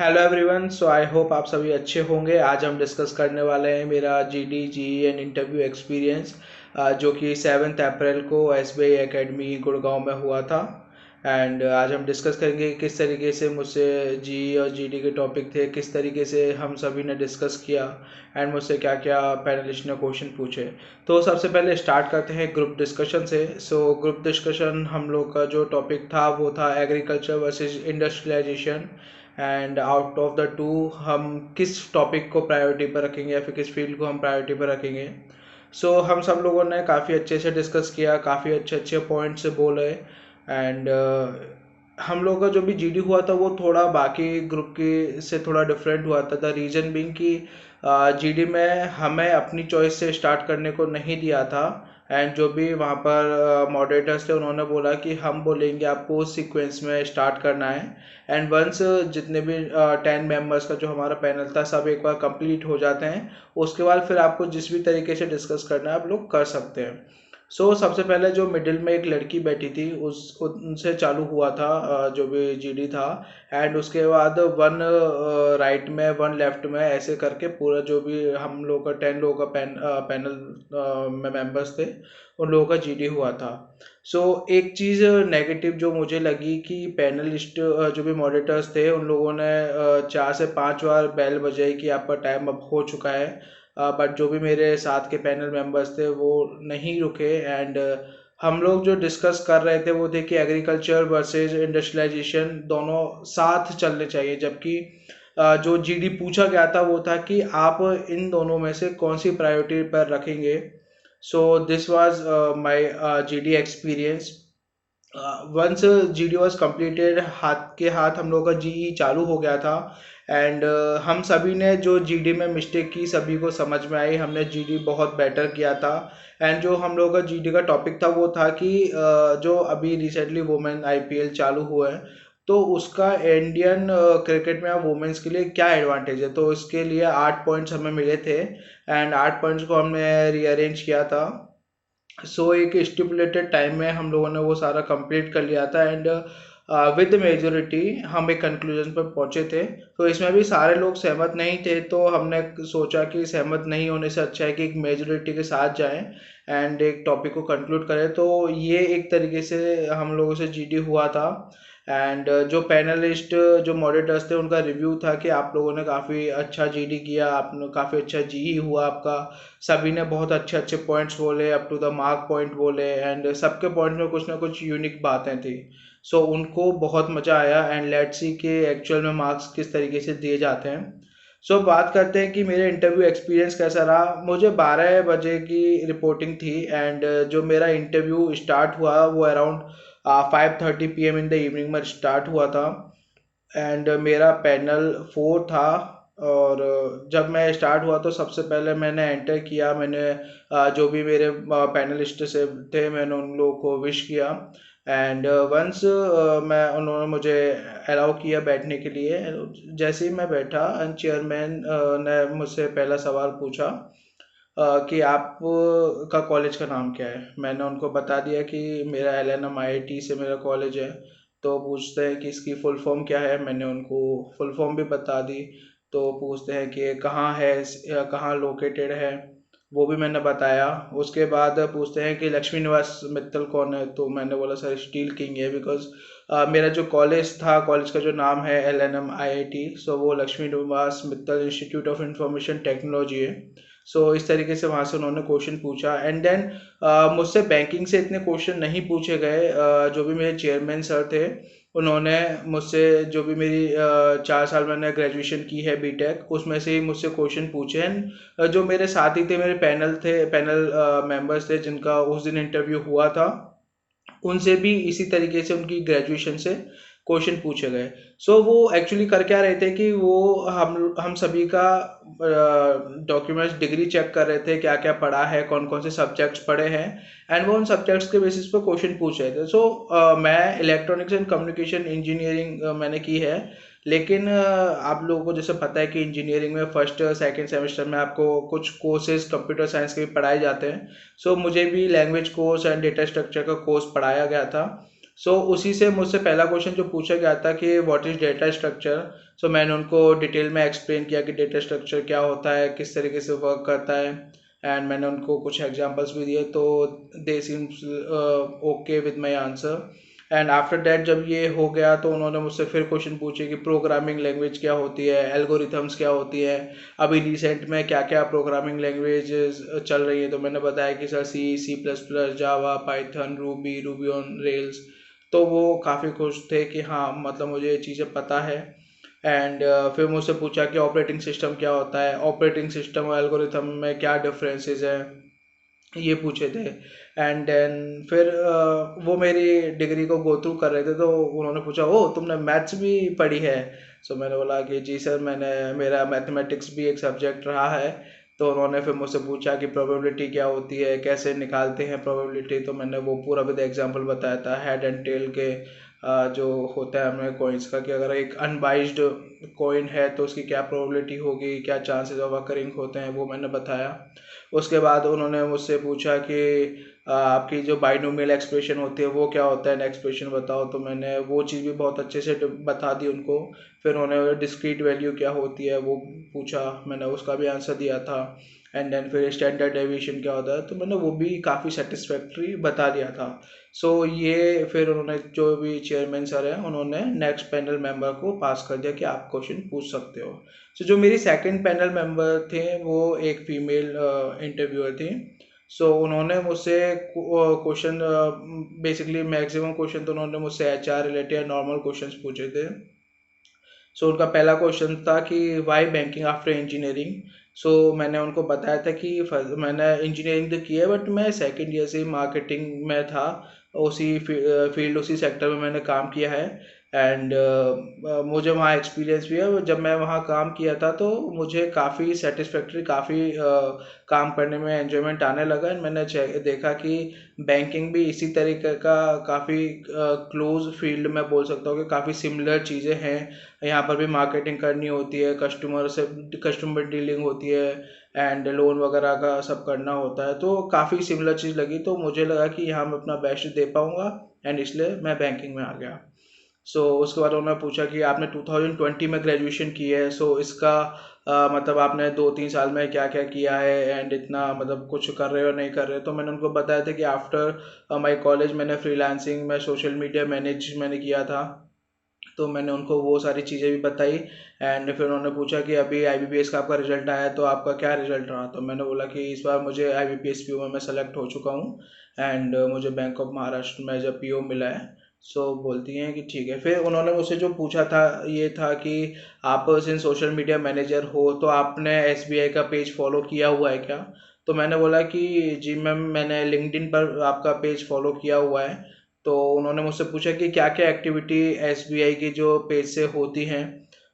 Hello everyone. So I hope आप सभी अच्छे होंगे। आज हम डिस्कस करने वाले हैं मेरा GD GE and interview experience जो कि 7 अप्रैल को एसबीआई एकेडमी गुड़गांव में हुआ था। एंड आज हम डिस्कस करेंगे कि किस तरीके से मुझसे जीई और जीडी के टॉपिक थे, किस तरीके से हम सभी ने डिस्कस किया एंड मुझसे क्या क्या पैनलिस्ट ने क्वेश्चन पूछे। तो सबसे पहले स्टार्ट करते हैं ग्रुप डिस्कशन से। सो ग्रुप डिस्कशन हम लोग का जो टॉपिक था वो था agriculture versus industrialisation. And out of the two हम किस टॉपिक को प्रायोरिटी पर रखेंगे या फिर किस फील्ड को हम प्रायोरिटी पर रखेंगे। हम सब लोगों ने काफ़ी अच्छे से डिस्कस किया, काफ़ी अच्छे अच्छे पॉइंट से बोले। एंड हम लोग का जो भी जीडी हुआ था वो थोड़ा बाकी ग्रुप के से थोड़ा डिफरेंट हुआ था। द रीज़न बिंग कि जीडी में हमें अपनी चॉइस से स्टार्ट करने को नहीं दिया था। एंड जो भी वहाँ पर मॉडरेटर्स थे उन्होंने बोला कि हम बोलेंगे आपको उस सीक्वेंस में स्टार्ट करना है। एंड वंस जितने भी 10 मेंबर्स का जो हमारा पैनल था सब एक बार कंप्लीट हो जाते हैं, उसके बाद फिर आपको जिस भी तरीके से डिस्कस करना है आप लोग कर सकते हैं। सबसे पहले जो मिडिल में एक लड़की बैठी थी उस उनसे चालू हुआ था जो भी जीडी था। एंड उसके बाद वन राइट में वन लेफ्ट में ऐसे करके पूरा जो भी हम लोग का 10 लोगों का पैनल में मेंबर्स थे उन लोगों का जीडी हुआ था। एक चीज़ नेगेटिव जो मुझे लगी कि पैनलिस्ट जो भी मॉडरेटर्स थे उन लोगों ने 4 से 5 बार बेल बजाई कि आपका टाइम अब हो चुका है। बट जो भी मेरे साथ के पैनल मेंबर्स थे वो नहीं रुके। एंड हम लोग जो डिस्कस कर रहे थे वो थे कि एग्रीकल्चर वर्सेस इंडस्ट्रियलाइजेशन दोनों साथ चलने चाहिए, जबकि जो जीडी पूछा गया था वो था कि आप इन दोनों में से कौन सी प्रायोरिटी पर रखेंगे। This was my GD experience. Once GD was completed, हाथ के हाथ हम लोग का जीई चालू हो गया था। एंड हम सभी ने जो जीडी में मिस्टेक की सभी को समझ में आई, हमने जीडी बहुत बेटर किया था। एंड जो हम लोग का जीडी का टॉपिक था वो था कि जो अभी रिसेंटली वुमेन आईपीएल चालू हुआ है तो उसका इंडियन क्रिकेट में वुमेन्स के लिए क्या एडवांटेज है। तो इसके लिए 8 पॉइंट्स हमें मिले थे एंड 8 पॉइंट्स को हमने रीअरेंज किया था। एक स्टिपुलेटेड टाइम में हम लोगों ने वो सारा कंप्लीट कर लिया था। एंड विद मेजोरिटी हम एक कंक्लूजन पर पहुंचे थे। तो इसमें भी सारे लोग सहमत नहीं थे, तो हमने सोचा कि सहमत नहीं होने से अच्छा है कि एक मेजोरिटी के साथ जाएं एंड एक टॉपिक को कंक्लूड करें। तो ये एक तरीके से हम लोगों से जीडी हुआ था। एंड जो पैनलिस्ट जो मॉडरेटर्स थे उनका रिव्यू था कि आप लोगों ने काफ़ी अच्छा जीडी किया, आपने काफ़ी अच्छा जीई हुआ आपका। सभी ने बहुत अच्छे अच्छे पॉइंट्स बोले, up to the mark point बोले। एंड सबके पॉइंट में कुछ ना कुछ यूनिक बातें थी। उनको बहुत मज़ा आया। एंड लेट्स सी कि एक्चुअल में मार्क्स किस तरीके से दिए जाते हैं। बात करते हैं कि मेरे इंटरव्यू एक्सपीरियंस कैसा रहा। मुझे 12 बजे की रिपोर्टिंग थी। एंड जो मेरा इंटरव्यू स्टार्ट हुआ वो around 5:30 PM in the evening में स्टार्ट हुआ था। एंड मेरा पैनल 4 था। और जब मैं स्टार्ट हुआ तो सबसे पहले मैंने एंटर किया, मैंने जो भी मेरे पैनलिस्ट से थे मैंने उन लोगों को विश किया। एंड वंस मैं उन्होंने मुझे अलाउ किया बैठने के लिए। जैसे ही मैं बैठा एंड चेयरमैन ने मुझसे पहला सवाल पूछा कि आप का कॉलेज का नाम क्या है। मैंने उनको बता दिया कि मेरा LNM IIT से मेरा कॉलेज है। तो पूछते हैं कि इसकी फुल फॉर्म क्या है, मैंने उनको फुल फॉर्म भी बता दी। तो पूछते हैं कि कहाँ है, कहाँ लोकेटेड है, वो भी मैंने बताया। उसके बाद पूछते हैं कि लक्ष्मी निवास मित्तल कौन है। तो मैंने बोला सर स्टील किंग है, बिकॉज मेरा जो कॉलेज था, कॉलेज का जो नाम है LNM IIT, वो लक्ष्मी निवास Mittal institute of information technology है। इस तरीके से वहाँ से उन्होंने क्वेश्चन पूछा। एंड देन मुझसे बैंकिंग से इतने क्वेश्चन नहीं पूछे गए। जो भी मेरे चेयरमैन सर थे उन्होंने मुझसे जो भी मेरी 4 साल मैंने ग्रेजुएशन की है बीटेक उसमें से ही मुझसे क्वेश्चन पूछे। एंड जो मेरे साथ ही थे, मेरे पैनल मेंबर्स थे जिनका उस दिन इंटरव्यू हुआ था, उनसे भी इसी तरीके से उनकी ग्रेजुएशन से क्वेश्चन पूछे गए। वो एक्चुअली कर क्या रहे थे कि वो हम सभी का डॉक्यूमेंट्स डिग्री चेक कर रहे थे, क्या क्या पढ़ा है, कौन कौन से सब्जेक्ट्स पढ़े हैं। एंड वो उन सब्जेक्ट्स के बेसिस पर क्वेश्चन पूछ रहे थे। मैं इलेक्ट्रॉनिक्स एंड कम्युनिकेशन इंजीनियरिंग मैंने की है। लेकिन आप लोगों को जैसे पता है कि इंजीनियरिंग में फर्स्ट सेकंड सेमेस्टर में आपको कुछ कोर्सेज कंप्यूटर साइंस के भी पढ़ाए जाते हैं। मुझे भी language course and data structure का कोर्स पढ़ाया गया था। सो उसी से मुझसे पहला क्वेश्चन जो पूछा गया था कि व्हाट इज़ डेटा स्ट्रक्चर। सो मैंने उनको डिटेल में एक्सप्लेन किया कि डेटा स्ट्रक्चर क्या होता है, किस तरीके से वर्क करता है, एंड मैंने उनको कुछ एग्जांपल्स भी दिए, तो they seems okay with my answer. And after that जब ये हो गया तो उन्होंने मुझसे फिर क्वेश्चन पूछे कि प्रोग्रामिंग लैंग्वेज क्या होती है, एल्गोरिथम्स क्या होती है, अभी रिसेंट में क्या क्या प्रोग्रामिंग लैंग्वेजेस चल रही है। तो मैंने बताया कि sir C plus plus, Java, Python, Ruby on Rails. तो वो काफ़ी खुश थे कि हाँ मतलब मुझे ये चीज़ें पता है। एंड फिर मुझसे पूछा कि ऑपरेटिंग सिस्टम क्या होता है, ऑपरेटिंग सिस्टम और एल्गोरिथम में क्या डिफरेंसेस हैं, ये पूछे थे। एंड देन फिर वो मेरी डिग्री को गो थ्रू कर रहे थे, तो उन्होंने पूछा ओ तुमने मैथ्स भी पढ़ी है। सो मैंने बोला कि जी सर, मैंने मेरा मैथमेटिक्स भी एक सब्जेक्ट रहा है। तो उन्होंने फिर मुझसे पूछा कि प्रोबेबिलिटी क्या होती है, कैसे निकालते हैं प्रोबेबिलिटी। तो मैंने वो पूरा विद एग्जांपल बताया था, हेड एंड टेल के जो होता है हमें कॉइन्स का, कि अगर एक अनबाइज्ड कॉइन है तो उसकी क्या प्रोबेबिलिटी होगी, क्या चांसेस ऑफ अकरिंग होते हैं, वो मैंने बताया। उसके बाद उन्होंने मुझसे पूछा कि आपकी जो बाइनोमियल एक्सप्रेशन होती है वो क्या होता है, एक्सप्रेशन बताओ। तो मैंने वो चीज़ भी बहुत अच्छे से बता दी उनको। फिर उन्होंने डिस्क्रीट वैल्यू क्या होती है वो पूछा, मैंने उसका भी आंसर दिया था। एंड देन फिर स्टैंडर्ड डेविएशन क्या होता है, तो मैंने वो भी काफ़ी सेटिस्फैक्ट्री बता दिया था। सो ये फिर उन्होंने जो भी चेयरमैन सर हैं उन्होंने नेक्स्ट पैनल मेंबर को पास कर दिया कि आप क्वेश्चन पूछ सकते हो। सो जो मेरी सेकंड पैनल मेंबर थे वो एक फीमेल इंटरव्यूअर थी। सो उन्होंने मुझसे क्वेश्चन, बेसिकली मैक्सिमम क्वेश्चन तो उन्होंने मुझसे एचआर रिलेटेड या नॉर्मल क्वेश्चंस पूछे थे। सो उनका पहला क्वेश्चन था कि वाई बैंकिंग आफ्टर इंजीनियरिंग। सो मैंने उनको बताया था कि मैंने इंजीनियरिंग तो की है बट मैं सेकंड ईयर से मार्केटिंग में था, उसी फील्ड उसी सेक्टर में मैंने काम किया है। एंड मुझे वहाँ एक्सपीरियंस भी है। जब मैं वहाँ काम किया था तो मुझे काफ़ी सेटिस्फैक्ट्री, काफ़ी काम करने में एंजॉयमेंट आने लगा। एंड मैंने देखा कि बैंकिंग भी इसी तरीके का काफ़ी क्लोज फील्ड में बोल सकता हूँ कि काफ़ी सिमिलर चीज़ें हैं। यहाँ पर भी मार्केटिंग करनी होती है, कस्टमर से कस्टमर डीलिंग होती है, एंड लोन वगैरह का सब करना होता है। तो काफ़ी सिमिलर चीज़ लगी, तो मुझे लगा कि यहाँ मैं अपना बेस्ट दे पाऊँगा, एंड इसलिए मैं बैंकिंग में आ गया। उसके बाद उन्होंने पूछा कि आपने 2020 में ग्रेजुएशन की है, इसका मतलब आपने 2-3 साल में क्या क्या किया है, एंड इतना मतलब कुछ कर रहे हो नहीं कर रहे हो। तो मैंने उनको बताया था कि आफ्टर माय कॉलेज मैंने फ्रीलांसिंग में सोशल मीडिया मैनेज मैंने किया था। तो मैंने उनको वो सारी चीज़ें भी बताई। एंड फिर उन्होंने पूछा कि अभी आईबीपीएस का आपका रिजल्ट आया है, तो आपका क्या रिजल्ट रहा। तो मैंने बोला कि इस बार मुझे आईबीपीएस पीओ में मैं सेलेक्ट हो चुका हूँ, एंड मुझे बैंक ऑफ महाराष्ट्र में जब पीओ मिला है। बोलती हैं कि ठीक है। फिर उन्होंने मुझसे जो पूछा था ये था कि आप सिंस सोशल मीडिया मैनेजर हो तो आपने एसबीआई का पेज फॉलो किया हुआ है क्या। तो मैंने बोला कि जी मैम, मैंने लिंक्डइन पर आपका पेज फॉलो किया हुआ है। तो उन्होंने मुझसे पूछा कि क्या क्या एक्टिविटी एसबीआई की जो पेज से होती हैं।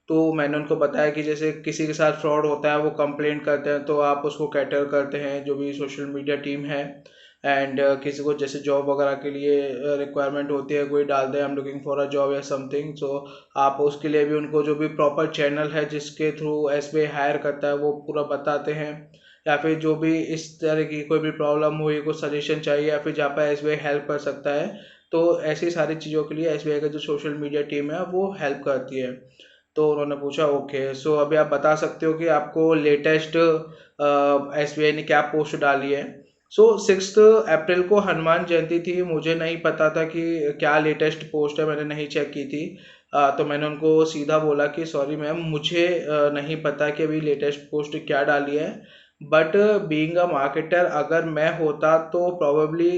तो मैंने उनको बताया कि जैसे किसी के साथ फ्रॉड होता है, वो कंप्लेंट करते हैं तो आप उसको कैटर करते हैं, जो भी सोशल मीडिया टीम है। एंड किसी को जैसे जॉब वगैरह के लिए रिक्वायरमेंट होती है, कोई डालते हैं I am looking for a job या समथिंग, आप उसके लिए भी उनको जो भी प्रॉपर चैनल है जिसके थ्रू एसबीआई हायर करता है वो पूरा बताते हैं। या फिर जो भी इस तरह की कोई भी प्रॉब्लम हुई, कुछ सजेशन चाहिए, या फिर जहाँ पर एसबीआई हेल्प कर सकता है, तो ऐसी सारी चीज़ों के लिए एसबीआई का जो सोशल मीडिया टीम है वो हेल्प करती है। तो उन्होंने पूछा ओके, अभी आप बता सकते हो कि आपको लेटेस्ट एसबीआई ने क्या पोस्ट डाली है। 6 अप्रैल को हनुमान जयंती थी, मुझे नहीं पता था कि क्या लेटेस्ट पोस्ट है, मैंने नहीं चेक की थी। तो मैंने उनको सीधा बोला कि सॉरी मैम, मुझे नहीं पता कि अभी लेटेस्ट पोस्ट क्या डाली है। बट बीइंग अ मार्केटर अगर मैं होता तो प्रोबेबली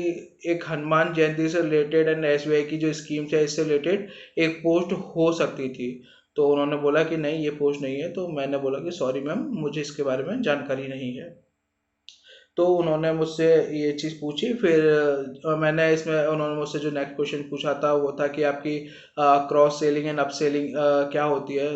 एक हनुमान जयंती से रिलेटेड एंड एसबीआई की जो स्कीम्स है इससे रिलेटेड एक पोस्ट हो सकती थी। तो उन्होंने बोला कि नहीं ये पोस्ट नहीं है। तो मैंने बोला कि सॉरी मैम, मुझे इसके बारे में जानकारी नहीं है। तो उन्होंने मुझसे ये चीज़ पूछी। फिर मैंने इसमें उन्होंने मुझसे जो नेक्स्ट क्वेश्चन पूछा था वो था कि आपकी cross selling and up selling क्या होती है।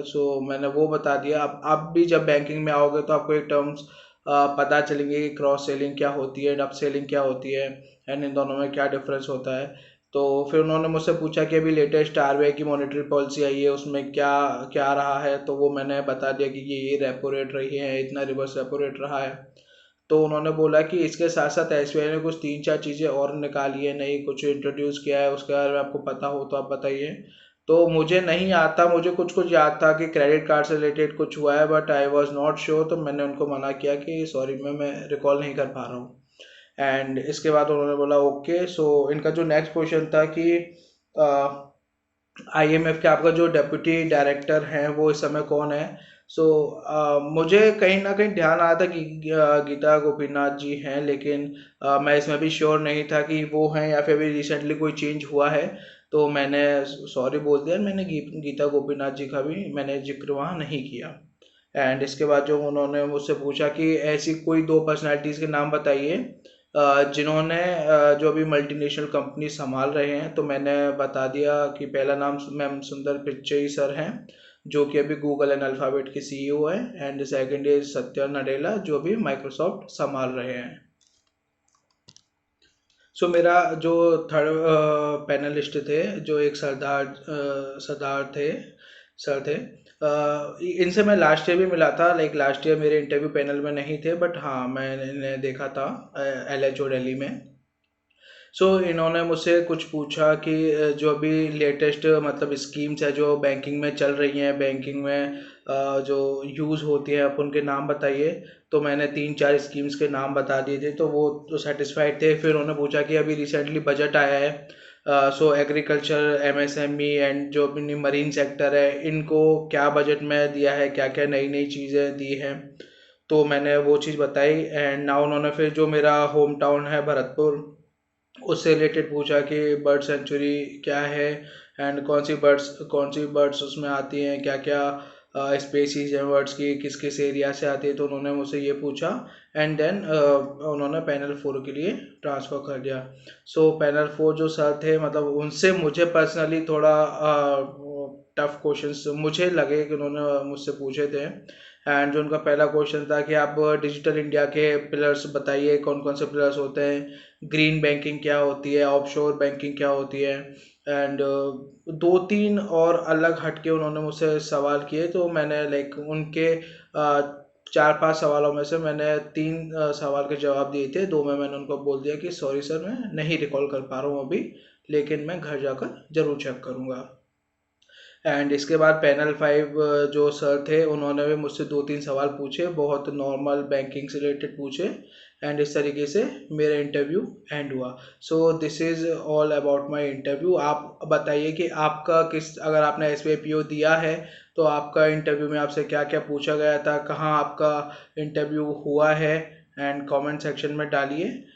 मैंने वो बता दिया। अब आप भी जब बैंकिंग में आओगे तो आपको एक टर्म्स पता चलेंगे कि क्रॉस सेलिंग क्या होती है एंड अप सेलिंग क्या होती है, एंड इन दोनों में क्या डिफरेंस होता है। तो फिर उन्होंने मुझसे पूछा कि अभी लेटेस्ट आरबीआई की मॉनेटरी पॉलिसी आई है, उसमें क्या क्या रहा है। तो वो मैंने बता दिया कि ये रेपो रेट रही है, इतना रिवर्स रेपो रेट रहा है। तो उन्होंने बोला कि इसके साथ साथ एसबीआई ने कुछ 3-4 चीज़ें और निकाली है, नई कुछ इंट्रोड्यूस किया है, उसके बारे में आपको पता हो तो आप बताइए। तो मुझे नहीं आता, मुझे कुछ कुछ याद था कि क्रेडिट कार्ड से रिलेटेड कुछ हुआ है, but I was not sure, तो मैंने उनको मना किया कि सॉरी मैं रिकॉल नहीं कर पा रहा हूँ। एंड इसके बाद उन्होंने बोला ओके। सो इनका जो नेक्स्ट क्वेश्चन था कि आईएमएफ के आपका जो डेप्यूटी डायरेक्टर हैं वो इस समय कौन है। सो मुझे कहीं ना कहीं ध्यान आया था कि गीता गोपीनाथ जी हैं, लेकिन मैं इसमें भी श्योर नहीं था कि वो हैं या फिर अभी रिसेंटली कोई चेंज हुआ है। तो मैंने सॉरी बोल दिया, मैंने गीता गोपीनाथ जी का भी मैंने जिक्र वहाँ नहीं किया। एंड इसके बाद जो उन्होंने मुझसे पूछा कि ऐसी कोई 2 पर्सनालिटीज़ के नाम बताइए जिन्होंने जो अभी मल्टीनेशनल कंपनी संभाल रहे हैं। तो मैंने बता दिया कि पहला नाम मैम सुंदर पिच्चई सर हैं, जो कि अभी गूगल एंड अल्फ़ाबेट के सीईओ हैं। And second is Satya Nadella, जो अभी माइक्रोसॉफ्ट संभाल रहे हैं। सो मेरा जो थर्ड पैनलिस्ट थे, जो एक सरदार थे, सर थे, इनसे मैं लास्ट ईयर भी मिला था। लाइक लास्ट ईयर मेरे इंटरव्यू पैनल में नहीं थे, बट हाँ मैंने देखा था LHO दिल्ली में। सो इन्होंने मुझसे कुछ पूछा कि जो अभी लेटेस्ट मतलब स्कीम्स है जो बैंकिंग में चल रही हैं, बैंकिंग में जो यूज़ होती हैं, आप उनके नाम बताइए। तो मैंने 3-4 स्कीम्स के नाम बता दिए थे, तो वो तो सेटिस्फाइड थे। फिर उन्होंने पूछा कि अभी रिसेंटली बजट आया है, सो एग्रीकल्चर, MSME एंड जो अपनी मरीन सेक्टर है, इनको क्या बजट में दिया है, क्या क्या नई नई चीज़ें दी हैं। तो मैंने वो चीज़ बताई। एंड ना उन्होंने फिर जो मेरा होम टाउन है भरतपुर, उससे रिलेटेड पूछा कि बर्ड सेंचुरी क्या है, एंड कौन सी बर्ड्स उसमें आती हैं, क्या क्या स्पेसीज हैं बर्ड्स की, किस किस एरिया से आती है। तो उन्होंने मुझसे ये पूछा। एंड देन उन्होंने पैनल 4 के लिए ट्रांसफ़र कर दिया। सो पैनल 4 जो सर थे, मतलब उनसे मुझे पर्सनली थोड़ा टफ क्वेश्चंस मुझे लगे कि उन्होंने मुझसे पूछे थे। एंड जो उनका पहला क्वेश्चन था कि आप डिजिटल इंडिया के पिलर्स बताइए, कौन कौन से पिलर्स होते हैं, ग्रीन बैंकिंग क्या होती है, ऑफशोर बैंकिंग क्या होती है। एंड 2-3 और अलग हटके उन्होंने मुझसे सवाल किए। तो मैंने लाइक उनके 4-5 सवालों में से मैंने 3 सवाल के जवाब दिए थे। 2 में मैंने उनको बोल दिया कि सॉरी सर मैं नहीं रिकॉल कर पा रहा हूँ अभी, लेकिन मैं घर जाकर ज़रूर चेक करूँगा। एंड इसके बाद पैनल 5 जो सर थे, उन्होंने भी मुझसे 2-3 सवाल पूछे, बहुत नॉर्मल बैंकिंग से रिलेटेड पूछे। एंड इस तरीके से मेरा इंटरव्यू एंड हुआ। So this is all about my interview. आप बताइए कि आपका अगर आपने SBI PO दिया है तो आपका इंटरव्यू में आपसे क्या क्या पूछा गया था, कहाँ आपका इंटरव्यू हुआ है, एंड कमेंट सेक्शन में डालिए।